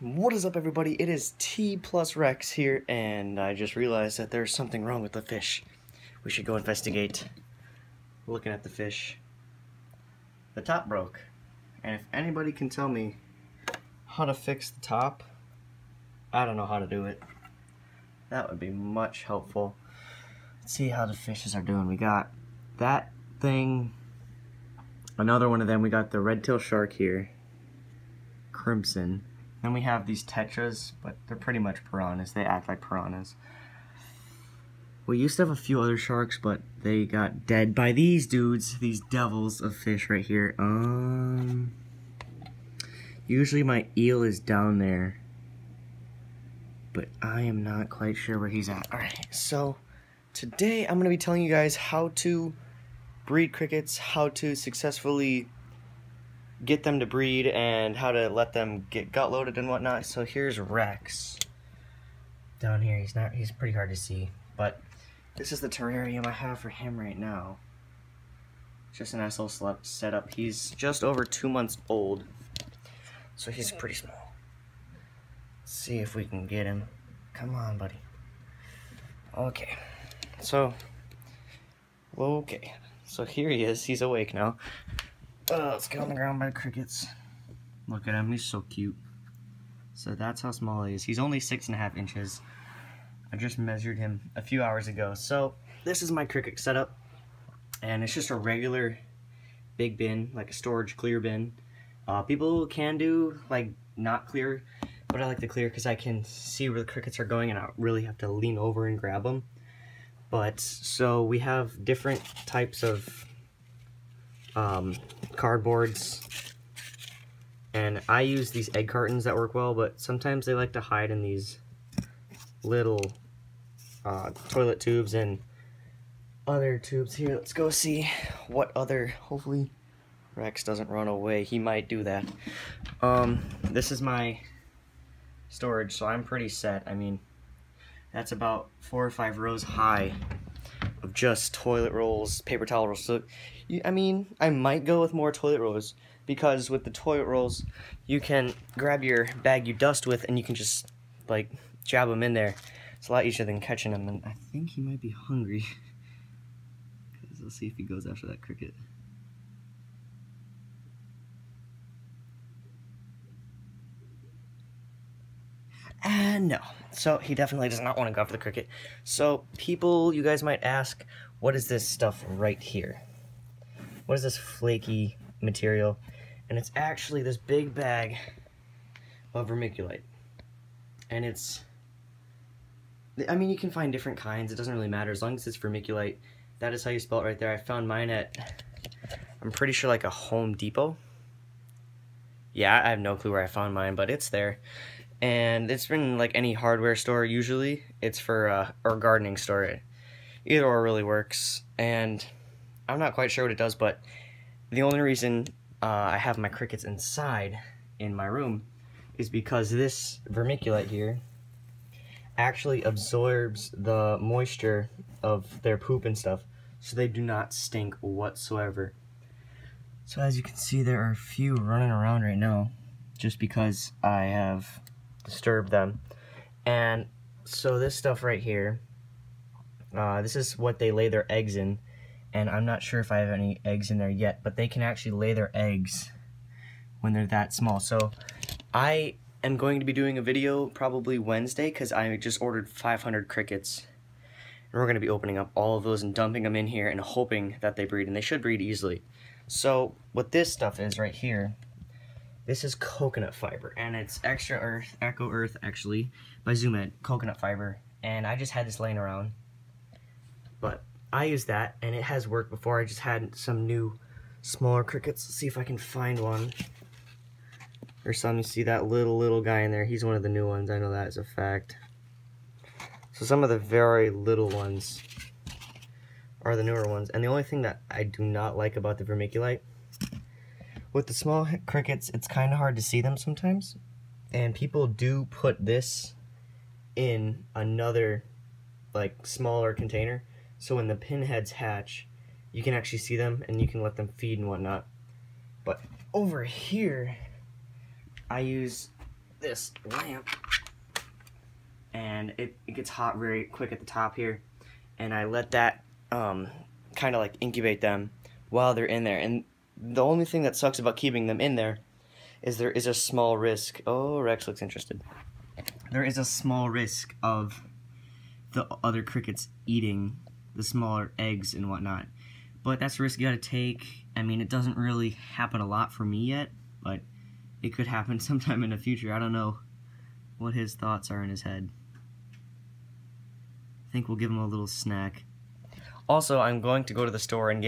What is up, everybody? It is T plus Rex here, and I just realized that there's something wrong with the fish. We should go investigate. Looking at the fish, the top broke, and if anybody can tell me how to fix the top, I don't know how to do it. That would be much helpful. Let's see how the fishes are doing. We got that thing, another one of them. We got the red tail shark here, crimson. Then we have these tetras, but they're pretty much piranhas. They act like piranhas. We used to have a few other sharks, but they got dead by these dudes, these devils of fish right here. Usually my eel is down there, but I am not quite sure where he's at. Alright, so today I'm going to be telling you guys how to breed crickets, how to successfully get them to breed, and how to let them get gut loaded and whatnot. So here's Rex down here. He's pretty hard to see, but this is the terrarium I have for him right now. Just an SL setup. He's just over 2 months old, so he's pretty small. Let's see if we can get him. Come on, buddy. Okay, so here he is. He's awake now. Let's get on the ground by the crickets. Look at him, he's so cute. So that's how small he is. He's only 6.5 inches. I just measured him a few hours ago. So this is my cricket setup, and it's just a regular big bin, like a storage clear bin. People can do like not clear, but I like the clear because I can see where the crickets are going and I don't really have to lean over and grab them. But so we have different types of cardboards, and I use these egg cartons that work well, but sometimes they like to hide in these little toilet tubes and other tubes. Here, let's go see what other, hopefully Rex doesn't run away. He might do that. This is my storage, so I'm pretty set. I mean, that's about 4 or 5 rows high of just toilet rolls, paper towel rolls. So, I mean, I might go with more toilet rolls, because with the toilet rolls, you can grab your bag you dust with and you can just, like, jab them in there. It's a lot easier than catching them, and I think he might be hungry. Because let's see if he goes after that cricket. And no. So he definitely does not want to go after the cricket. So people, you guys might ask, what is this stuff right here? What is this flaky material? And it's actually this big bag of vermiculite. And it's, I mean, you can find different kinds. It doesn't really matter as long as it's vermiculite. That is how you spell it right there. I found mine at, I'm pretty sure, like a Home Depot. Yeah, I have no clue where I found mine, but it's there. And it's been like any hardware store usually. It's for or gardening store. Either or really works. And I'm not quite sure what it does, but the only reason I have my crickets inside in my room is because this vermiculite here actually absorbs the moisture of their poop and stuff, so they do not stink whatsoever. So as you can see, there are a few running around right now just because I have disturbed them. And so this stuff right here, this is what they lay their eggs in, and I'm not sure if I have any eggs in there yet, but they can actually lay their eggs when they're that small. So I am going to be doing a video probably Wednesday, because I just ordered 500 crickets, and we're going to be opening up all of those and dumping them in here and hoping that they breed, and they should breed easily. So what this stuff is right here, this is coconut fiber, and it's Extra Earth, Echo Earth actually, by Zoo Med, coconut fiber. And I just had this laying around, but I used that, and it has worked before. I just had some new, smaller crickets. Let's see if I can find one. Or some, you see that little guy in there, he's one of the new ones, I know that is a fact. So some of the very little ones are the newer ones, and the only thing that I do not like about the vermiculite, with the small crickets, it's kind of hard to see them sometimes, and people do put this in another, like, smaller container, so when the pinheads hatch, you can actually see them, and you can let them feed and whatnot. But over here, I use this lamp, and it gets hot very quick at the top here, and I let that kind of like incubate them while they're in there. And the only thing that sucks about keeping them in there is there is a small risk. Oh, Rex looks interested. There is a small risk of the other crickets eating the smaller eggs and whatnot. But that's a risk you gotta take. I mean, it doesn't really happen a lot for me yet, but it could happen sometime in the future. I don't know what his thoughts are in his head. I think we'll give him a little snack. Also, I'm going to go to the store and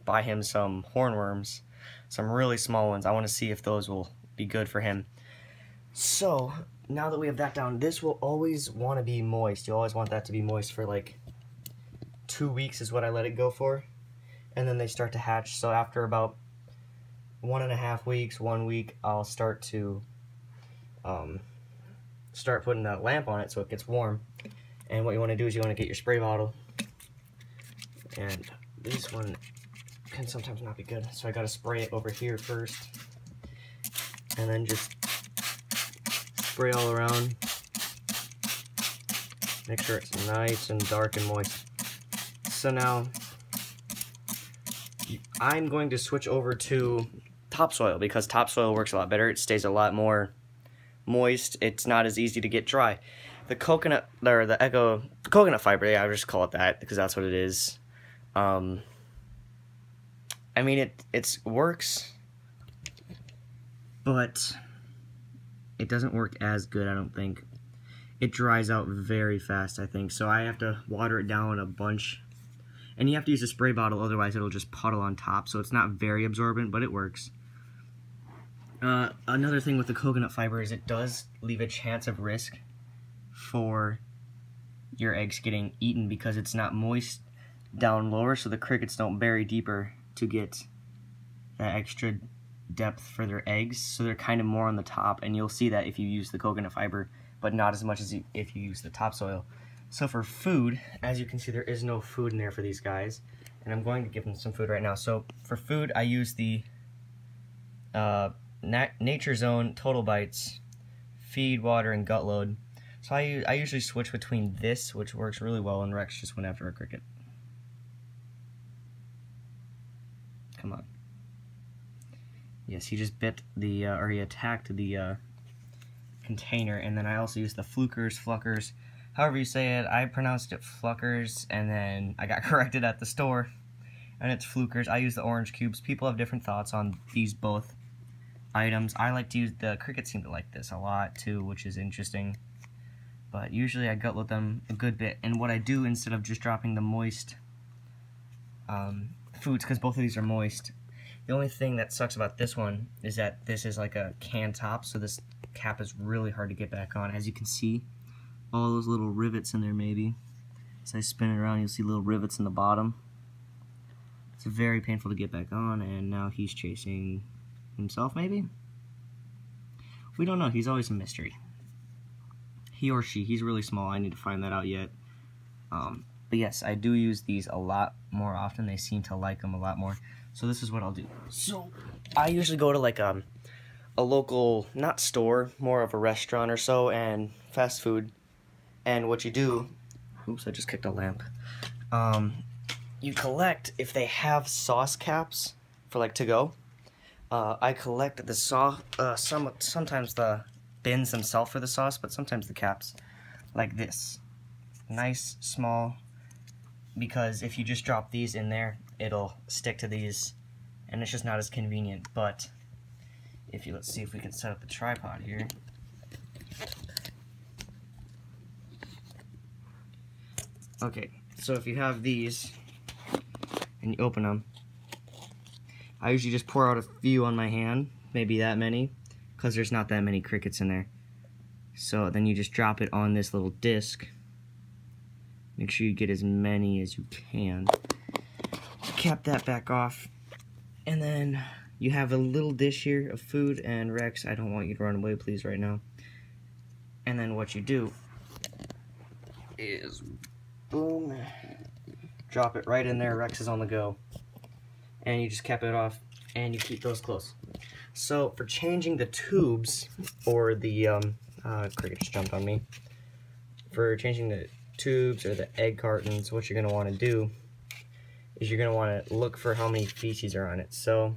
buy him some hornworms, some really small ones. I want to see if those will be good for him. So, now that we have that down, this will always want to be moist. You always want that to be moist for like 2 weeks is what I let it go for. And then they start to hatch. So after about 1.5 weeks, 1 week, I'll start to start putting a lamp on it so it gets warm. And what you want to do is you want to get your spray bottle. And this one can sometimes not be good. So I got to spray it over here first. And then just spray all around. Make sure it's nice and dark and moist. So now I'm going to switch over to topsoil because topsoil works a lot better. It stays a lot more moist. It's not as easy to get dry. The coconut or the coconut fiber, yeah, I'll just call it that because that's what it is. I mean it works, but it doesn't work as good, I don't think. It dries out very fast, I think, so I have to water it down a bunch. And you have to use a spray bottle, otherwise it'll just puddle on top, so it's not very absorbent, but it works. Another thing with the coconut fiber is it does leave a chance of risk for your eggs getting eaten because it's not moist down lower, so the crickets don't bury deeper to get that extra depth for their eggs, so they're kind of more on the top, and you'll see that if you use the coconut fiber, but not as much as if you use the topsoil. So for food, as you can see, there is no food in there for these guys, and I'm going to give them some food right now. So for food, I use the Nature Zone Total Bites feed, water, and gut load. So I usually switch between this, which works really well, and Rex just went after a cricket. Come on. Yes, he just bit the, or he attacked the container, and then I also use the Fluckers, however you say it. I pronounced it Fluckers, and then I got corrected at the store, and it's Fluckers. I use the orange cubes. People have different thoughts on these both items. I like to use, the crickets seem to like this a lot too, which is interesting, but usually I gut load them a good bit. And what I do, instead of just dropping the moist foods, because both of these are moist, the only thing that sucks about this one is that this is like a can top, so this cap is really hard to get back on. As you can see, all those little rivets in there maybe. As I spin it around, you'll see little rivets in the bottom. It's very painful to get back on, and now he's chasing himself maybe? We don't know, he's always a mystery. He or she, he's really small, I need to find that out yet. But yes, I do use these a lot more often. They seem to like them a lot more. So this is what I'll do. So I usually go to like a local, not store, more of a restaurant or so, and fast food. And what you do, oops, I just kicked a lamp. You collect, if they have sauce caps for like to go. I collect the sauce, sometimes the bins themselves for the sauce, but sometimes the caps, like this. Nice, small, because if you just drop these in there, it'll stick to these, and it's just not as convenient. But if you, let's see if we can set up the tripod here. Okay, so if you have these, and you open them, I usually just pour out a few on my hand, maybe that many, because there's not that many crickets in there. So then you just drop it on this little disc. Make sure you get as many as you can. Cap that back off. And then you have a little dish here of food, and Rex, I don't want you to run away, please, right now. And then what you do is, boom, drop it right in there. Rex is on the go. And you just cap it off, and you keep those close. So for changing the tubes, or the, cricket just jumped on me. For changing the tubes or the egg cartons, what you're going to want to do is you're going to want to look for how many feces are on it. So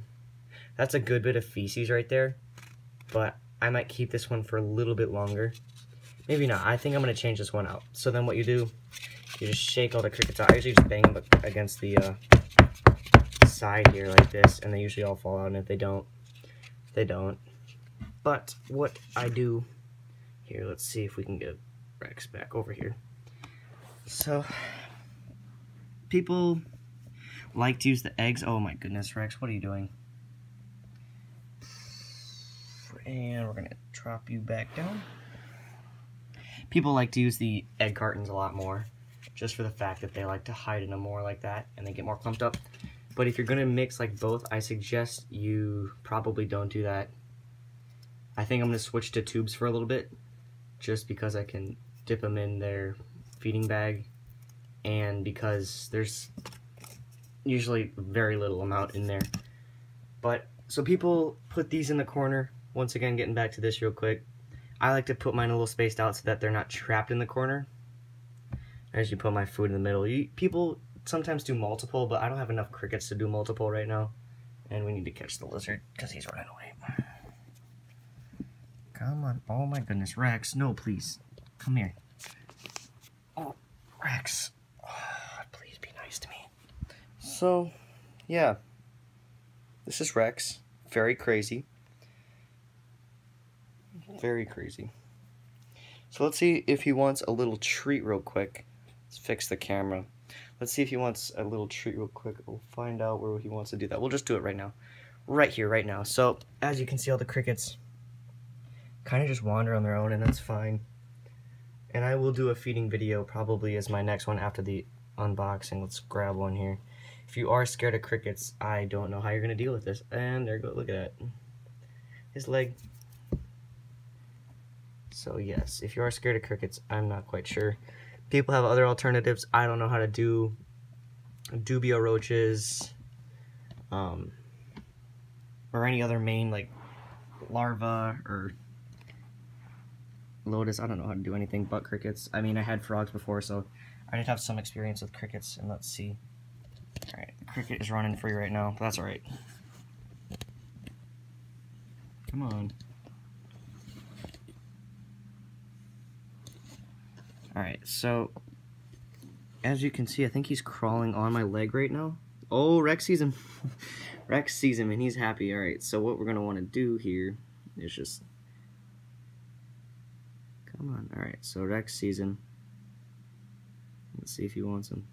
that's a good bit of feces right there, but I might keep this one for a little bit longer. Maybe not. I think I'm going to change this one out. So then what you do, you just shake all the crickets out. I usually just bang them against the side here like this, and they usually all fall out, and if they don't, they don't. But what I do here, let's see if we can get Rex back over here. So people like to use the eggs. Oh my goodness, Rex, what are you doing? And we're gonna drop you back down. People like to use the egg cartons a lot more, just for the fact that they like to hide in them more like that, and they get more clumped up. But if you're gonna mix like both, I suggest you probably don't do that. I think I'm gonna switch to tubes for a little bit, just because I can dip them in their feeding bag, and because there's usually very little amount in there. But so people put these in the corner. Once again, getting back to this real quick, I like to put mine a little spaced out so that they're not trapped in the corner. As you put my food in the middle. People sometimes do multiple, but I don't have enough crickets to do multiple right now, and we need to catch the lizard because he's running away. Come on. Oh my goodness, Rex, no, please, come here. Oh, Rex, oh, please be nice to me. So yeah, this is Rex. Very crazy. Very crazy. So let's see if he wants a little treat real quick. Let's fix the camera. Let's see if he wants a little treat real quick. We'll find out where he wants to do that. We'll just do it right now. Right here, right now. So as you can see, all the crickets kind of just wander on their own, and that's fine. And I will do a feeding video probably as my next one after the unboxing. Let's grab one here. If you are scared of crickets, I don't know how you're going to deal with this. And there you go, look at that. His leg. So yes, if you are scared of crickets, I'm not quite sure. People have other alternatives. I don't know how to do dubia roaches, or any other main like larva or lotus. I don't know how to do anything but crickets. I mean, I had frogs before, so I did have some experience with crickets. And let's see. All right, the cricket is running free right now, but that's all right. Come on. Alright, so as you can see, I think he's crawling on my leg right now. Oh, Rex sees him. Rex sees him and he's happy. Alright, so what we're going to want to do here is just... Come on. Alright, so Rex sees him. Let's see if he wants him.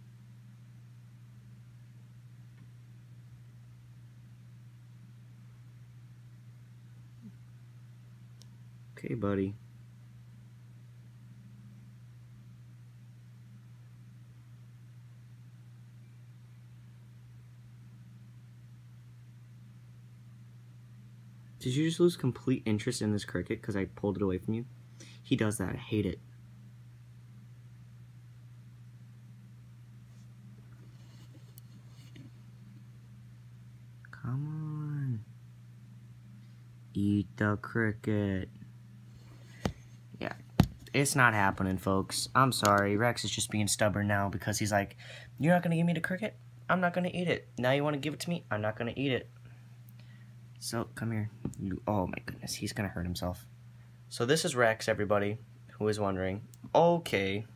Okay, buddy. Did you just lose complete interest in this cricket because I pulled it away from you? He does that. I hate it. Come on. Eat the cricket. Yeah, it's not happening, folks. I'm sorry. Rex is just being stubborn now because he's like, you're not going to give me the cricket? I'm not going to eat it. Now you want to give it to me? I'm not going to eat it. So, come here. Oh my goodness, he's gonna hurt himself. So this is Rex, everybody, who is wondering. Okay.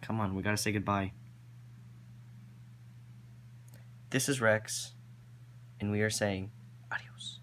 Come on, we gotta say goodbye. This is Rex, and we are saying adios.